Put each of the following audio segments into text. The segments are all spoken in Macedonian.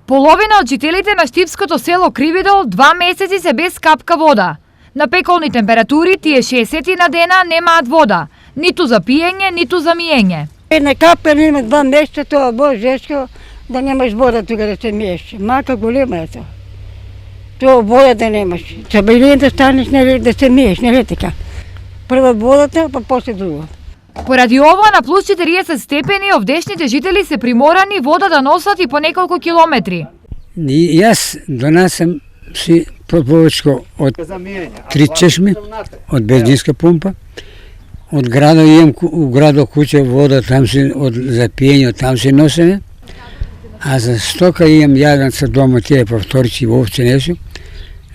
Половина од жителите на штипското село Кривидол 2 месеци се без капка вода. На пеколни температури тие 60 на дена немаат вода, ниту за пиење, ниту за миење. Една капка нема 2 месеца, тоа божешко, да немаш вода тука да се миеш. Мака голема е тоа. Тоа вода да немаш. Треба да станеш да се миеш, нели така? Прво водата, па после друго. Поради ова на плюс 40 степени овдешните жители се приморани вода да носат и по неколку километри. Јас донасам си повечко од 3 чешми, од бензинска помпа, од градот имам у градот куќа вода, там се од за пиење, там се носеме, а за стока имам јаден со дома тие повторци овце несу,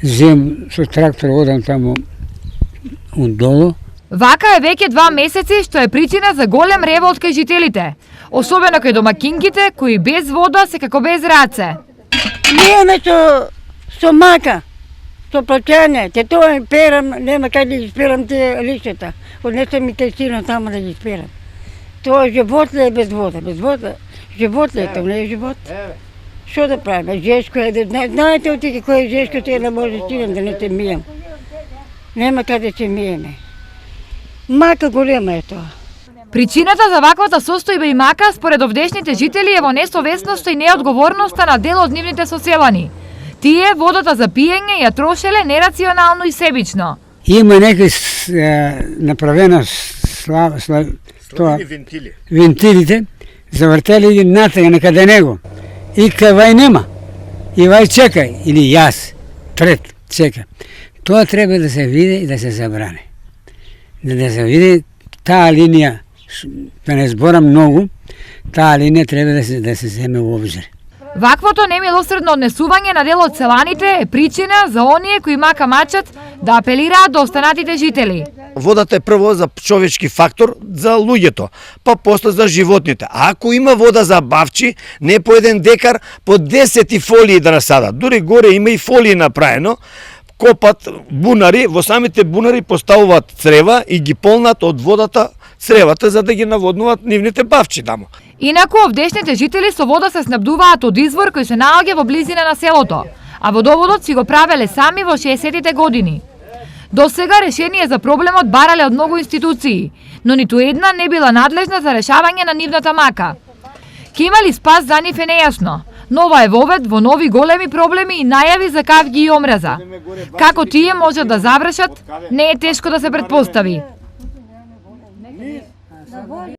земам со трактор одам таму удолу. Вака е веќе 2 месеци, што е причина за голем револт кај жителите, особено кај домакинките кои без вода се како без раце. Миеме со мака, со плачање, те тоа перам, нема кај да ги сперам те листата. Однесе ми те сина таму да ги сперам. Тоа живот ли е без вода? Без вода? Живот ли е тоа, не е живот? Што да правиме? Жешко е, знаете отики кој е жешко, те не може стигам да не се мием. Нема каде се миеме. Мака голема е тоа. Причината за ваквата состојба и мака според овдешните жители е во несовесноста и неодговорноста на дел од нивните соселани. Тие водата за пиење ја трошеле нерационално и себично. Има некои направена вентилите, завртели ги натега некаде него. И кај нема. И вај чекај, или јас, трет, чека. Тоа треба да се види и да се забране. Да се види таа линија, да не зборам многу, таа линија треба да се земе во обзир. Ваквото немилосредно однесување на дел од селаните е причина за оние кои мака мачат да апелираат до останатите жители. Водата е прво за човечки фактор за луѓето, па после за животните. А ако има вода за бавчи, не по 1 декар, по 10 фолии да насадат. Дури горе има и фолии направено, копат бунари, во самите бунари поставуваат црева и ги полнат од водата цревата за да ги наводнуваат нивните бавчи таму. Инаку овдешните жители со вода се снабдуваат од извор кој се наоѓа во близина на селото, а водоводот си го правеле сами во 60-тите години. До сега решение за проблемот барале од многу институции, но ниту една не била надлежна за решавање на нивната мака. Ке има ли спас за нив е нејасно, но ова е вовед во нови големи проблеми и најави за кавги и омраза. Како тие можат да завршат, не е тешко да се претпостави.